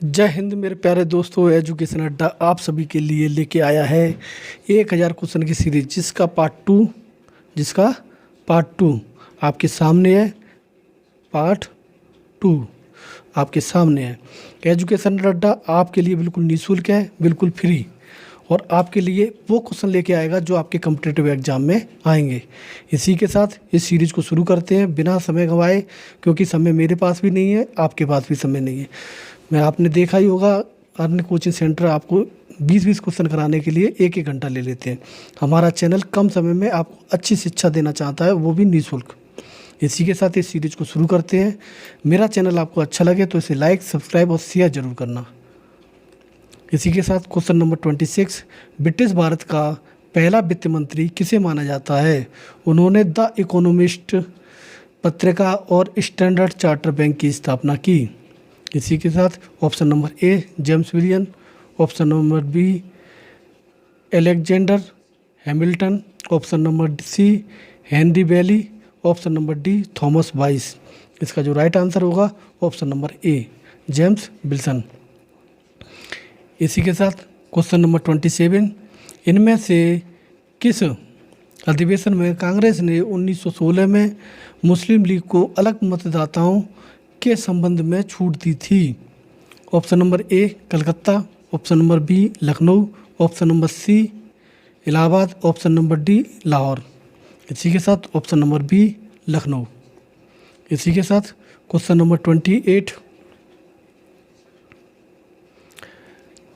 जय हिंद मेरे प्यारे दोस्तों। एजुकेशन अड्डा आप सभी के लिए लेके आया है 1000 क्वेश्चन की सीरीज जिसका पार्ट टू आपके सामने है। पार्ट टू आपके सामने है। एजुकेशन अड्डा आपके लिए बिल्कुल निःशुल्क है, बिल्कुल फ्री, और आपके लिए वो क्वेश्चन लेके आएगा जो आपके कॉम्पिटिटिव एग्जाम में आएंगे। इसी के साथ इस सीरीज़ को शुरू करते हैं बिना समय गंवाए, क्योंकि समय मेरे पास भी नहीं है, आपके पास भी समय नहीं है। मैं आपने देखा ही होगा, अन्य कोचिंग सेंटर आपको 20-20 क्वेश्चन कराने के लिए 1-1 घंटा ले लेते हैं। हमारा चैनल कम समय में आपको अच्छी शिक्षा देना चाहता है, वो भी निःशुल्क। इसी के साथ इस सीरीज़ को शुरू करते हैं। मेरा चैनल आपको अच्छा लगे तो इसे लाइक, सब्सक्राइब और शेयर जरूर करना। इसी के साथ क्वेश्चन नंबर 26, ब्रिटिश भारत का पहला वित्त मंत्री किसे माना जाता है? उन्होंने द इकोनॉमिस्ट पत्रिका और स्टैंडर्ड चार्टर बैंक की स्थापना की। इसी के साथ option number A James William, option number B Alexander Hamilton, option number C Henry Bailey, option number D Thomas Wise. इसका जो राइट आंसर होगा option number A James Wilson. इसी के साथ क्वेश्चन नंबर 27, इनमें से किस अधिवेशन में कांग्रेस ने 1916 में मुस्लिम लीग को अलग मतदाताओं के संबंध में छूट दी थी? Option number A Calcutta, option number B Lucknow, option number C Allahabad, option number D Lahore. इसी के साथ ऑप्शन नंबर बी लखनऊ। इसी के साथ क्वेश्चन नंबर 28,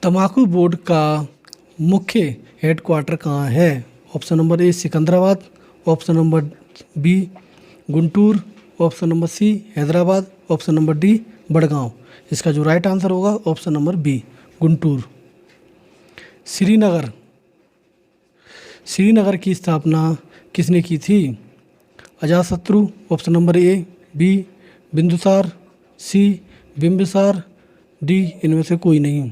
तम्बाकू बोर्ड का मुख्य हेडक्वार्टर कहाँ है? Option number A Secunderabad, option number B Guntur, option number C Hyderabad, option number D Badgaon. इसका जो राइट आंसर होगा option number B Guntur. Srinagar की स्थापना किसने की थी? Ajatashatru, option number A B Bindusara, C Bimbisara, D इनमें से कोई नहीं।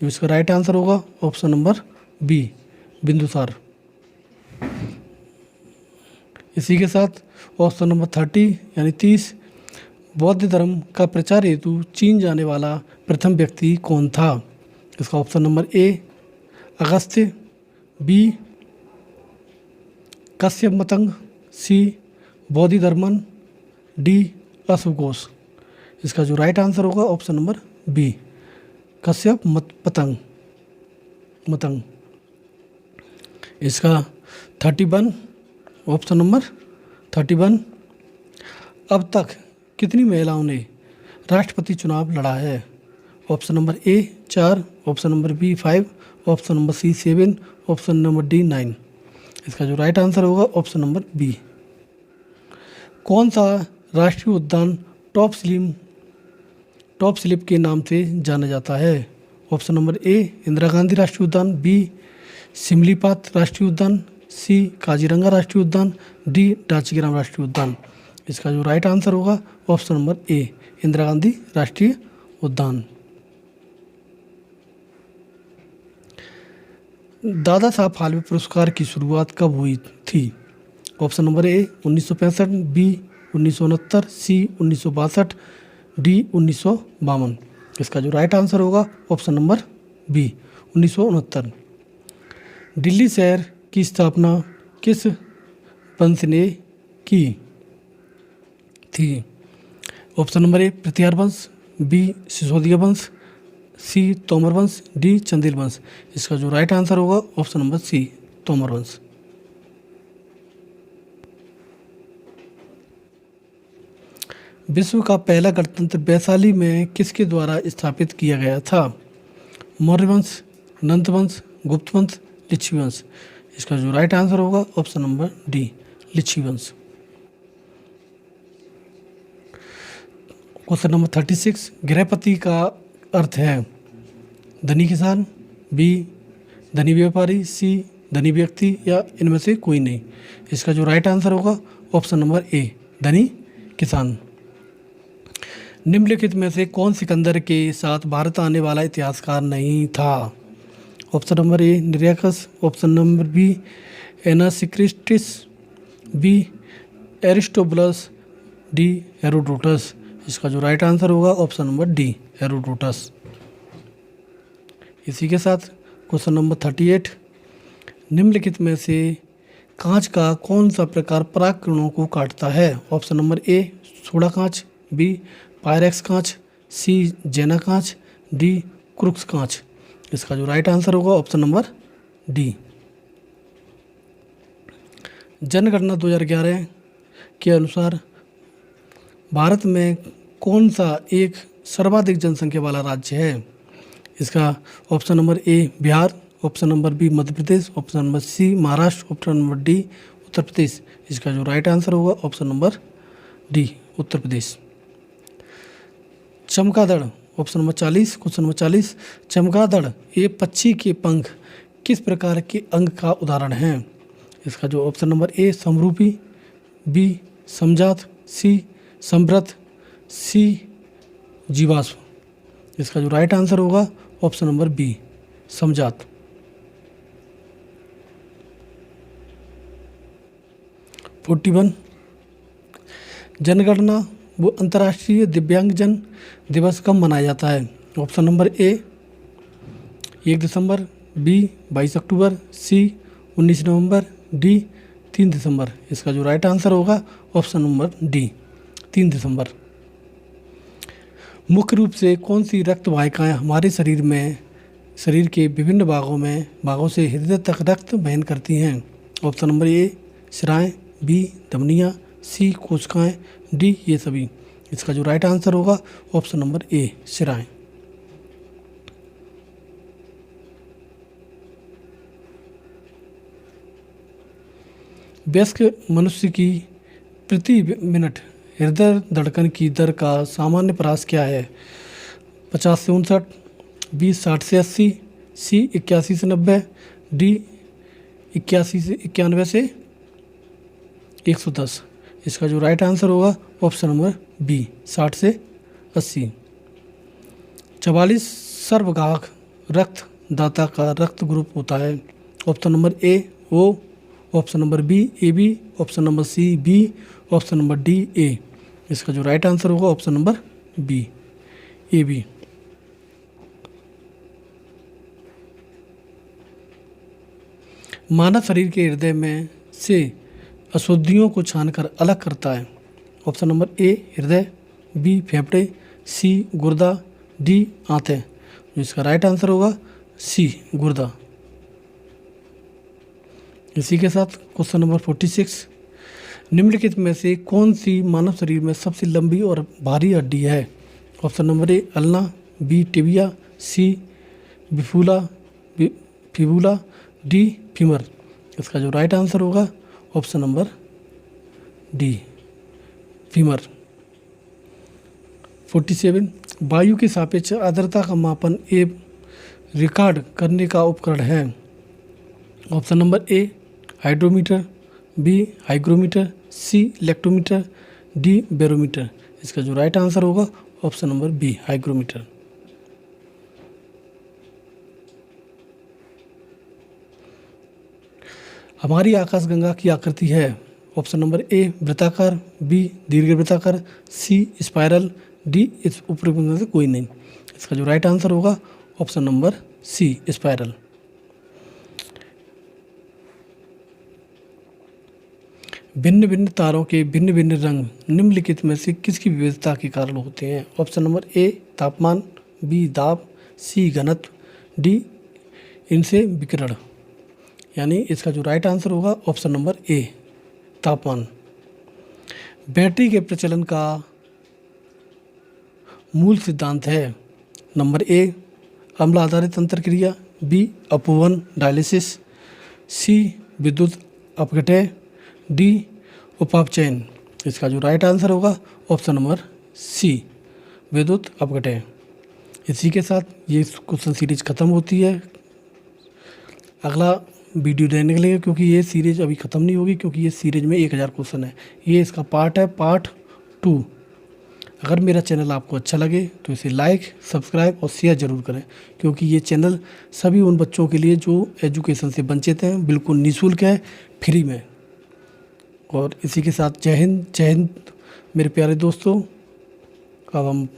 जो इसका राइट आंसर होगा ऑप्शन नंबर बी बिंदुसार। इसी के साथ ऑप्शन नंबर 30 यानी 30, बौद्ध धर्म का प्रचार हेतु चीन जाने वाला प्रथम व्यक्ति कौन था? इसका option number A Agastya, B Kashyap Matang, C Bodhidharman, D अश्वघोष। इसका जो राइट आंसर होगा option number B Kashyap Matang. इसका 31 ऑप्शन नंबर 31, अब तक कितनी महिलाओं ने राष्ट्रपति चुनाव लड़ा है? Option number A 4, option number B 5, option number C 7, option number D 9। इसका जो राइट आंसर होगा ऑप्शन नंबर बी। कौन सा राष्ट्रीय उद्यान टॉप स्लिप के नाम से जाना जाता है? ऑप्शन नंबर ए इंदिरा गांधी राष्ट्रीय उद्यान, बी सिमलीपाल राष्ट्रीय उद्यान, सी काजीरंगा राष्ट्रीय उद्यान, डी डाचीग्राम राष्ट्रीय उद्यान। इसका जो राइट आंसर होगा ऑप्शन नंबर ए इंदिरा गांधी राष्ट्रीय उद्यान। दादा साहब फाल्के पुरस्कार की शुरुआत कब हुई थी? Option number A 1965, B 1969, C 1962, D 1952। इसका जो राइट आंसर होगा ऑप्शन नंबर बी 1969। दिल्ली शहर की स्थापना किस वंश ने की थी? ऑप्शन नंबर ए पृथ्वी वंश, बी सिसोदिया वंश, सी तोमर वंश, डी चंदेल वंश। इसका जो राइट आंसर होगा ऑप्शन नंबर सी तोमर वंश। विश्व का पहला गणतंत्र वैशाली में किसके द्वारा स्थापित किया गया था? मौर्य वंश, नंद वंश, गुप्त वंश, लिच्छवी वंश। इसका जो राइट आंसर होगा ऑप्शन नंबर डी लिच्छवी वंश। क्वेश्चन नंबर 36, गृहपति का अर्थ है धनी किसान, बी धनी व्यापारी, सी धनी व्यक्ति, या इनमें से कोई नहीं। इसका जो राइट आंसर होगा ऑप्शन नंबर ए धनी किसान। निम्नलिखित में से कौन सिकंदर के साथ भारत आने वाला इतिहासकार नहीं था? Option number A Nearchus, option number B Onesicritus, B Aristobulus, D Herodotus. इसका जो राइट आंसर होगा ऑप्शन नंबर डी, हेरोडोटस। इसी के साथ क्वेश्चन नंबर 38, निम्नलिखित में से कांच का कौन सा प्रकार परागकणों को काटता है? ऑप्शन नंबर ए, सोडा कांच, बी, पायरेक्स कांच, सी, जेना कांच, डी, क्रुक्स कांच। इसका जो राइट आंसर होगा ऑप्शन नंबर डी। जनगणना 2011 के अनुसार भारत में कौन सा एक सर्वाधिक जनसंख्या वाला राज्य है? इसका option number A Bihar, option number B Madhya Pradesh, option number C Maharashtra, option number D Uttar Pradesh. इसका जो राइट आंसर होगा option number D, Uttar Pradesh. चमगादड़, ऑप्शन नंबर 40, क्वेश्चन नंबर 40, चमगादड़ ये पक्षी के पंख किस प्रकार के अंग का उदाहरण है? इसका जो ऑप्शन नंबर ए समरूपी, बी समजात, सी समृद्ध, सी जीवाश्म। इसका जो राइट आंसर होगा ऑप्शन नंबर बी, समजात। 41, जनगणना वो अंतर्राष्ट्रीय दिव्यांगजन दिवस कब मनाया जाता है? ऑप्शन नंबर ए 1 दिसंबर, बी 22 अक्टूबर, सी 19 नवंबर, डी 3 दिसंबर। इसका जो राइट आंसर होगा ऑप्शन नंबर डी, 3 दिसंबर। मुख्य रूप से कौन सी रक्त वाहिकाएँ हमारे शरीर के विभिन्न भागों से हृदय तक रक्त वहन करती हैं? ऑप्शन नंबर ए शिराएँ, बी धमनियाँ, सी कोशिकाएँ, डी ये सभी। इसका जो राइट आंसर होगा ऑप्शन नंबर ए शिराएँ। वयस्क मनुष्य की प्रति मिनट हृदय धड़कन की दर का सामान्य प्रयास क्या है? 50 से 59, बी 60 से 80, सी 81 से 90, डी 81 से 91 से 110। इसका जो राइट आंसर होगा ऑप्शन नंबर बी, 60 से 80। 44 सर्वगाहक रक्तदाता का रक्त ग्रुप होता है? Option number A O, option number B A B, option number C B, option number D A. इसका जो राइट आंसर होगा option number B, A B. मानव शरीर के हृदय में से अशुद्धियों को छानकर अलग करता है? ऑप्शन नंबर ए हृदय, बी फेफड़े, सी गुर्दा, डी आंतें। इसका राइट आंसर होगा सी गुर्दा। इसी के साथ क्वेश्चन नंबर 46, निम्नलिखित में से कौन सी मानव शरीर में सबसे लंबी और भारी हड्डी है? Option number A ulna, B tibia, C fibula, D femur. इसका जो राइट आंसर होगा ऑप्शन नंबर डी, फीमर। 47, वायु की सापेक्ष आर्द्रता का मापन एवं रिकॉर्ड करने का उपकरण है? Option number A hydrometer, B hygrometer, C electrometer, D barometer. इसका जो राइट आंसर होगा ऑप्शन नंबर बी, हाइग्रोमीटर। हमारी आकाशगंगा की आकृति है? ऑप्शन नंबर ए वृत्ताकार, बी दीर्घवृत्ताकार, सी स्पाइरल, डी इस उपरोक्त में से कोई नहीं। इसका जो राइट आंसर होगा ऑप्शन नंबर सी स्पाइरल। भिन्न भिन्न तारों के भिन्न भिन्न रंग निम्नलिखित में से किसकी विविधता के कारण होते हैं? ऑप्शन नंबर ए तापमान, बी दाब, सी घनत्व, डी इनसे विकिरण। यानी इसका जो राइट आंसर होगा ऑप्शन नंबर ए तापमान। बैटरी के प्रचलन का मूल सिद्धांत है? नंबर ए अम्ल आधारित अंतरक्रिया, बी अपवन डायलिसिस, सी विद्युत अपघटय, डी उपापचयन। इसका जो राइट आंसर होगा ऑप्शन नंबर सी विद्युत अपघटय। इसी के साथ ये क्वेश्चन सीरीज ख़त्म होती है। अगला वीडियो देने के लिए, क्योंकि ये सीरीज अभी ख़त्म नहीं होगी, क्योंकि ये सीरीज में 1000 क्वेश्चन है। ये इसका पार्ट है, पार्ट 2। अगर मेरा चैनल आपको अच्छा लगे तो इसे लाइक, सब्सक्राइब और शेयर ज़रूर करें, क्योंकि ये चैनल सभी उन बच्चों के लिए जो एजुकेशन से वंचित हैं, बिल्कुल निःशुल्क है, फ्री में। और इसी के साथ जय हिंद मेरे प्यारे दोस्तों। अब हम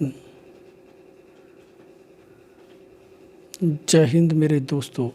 जय हिंद मेरे दोस्तों।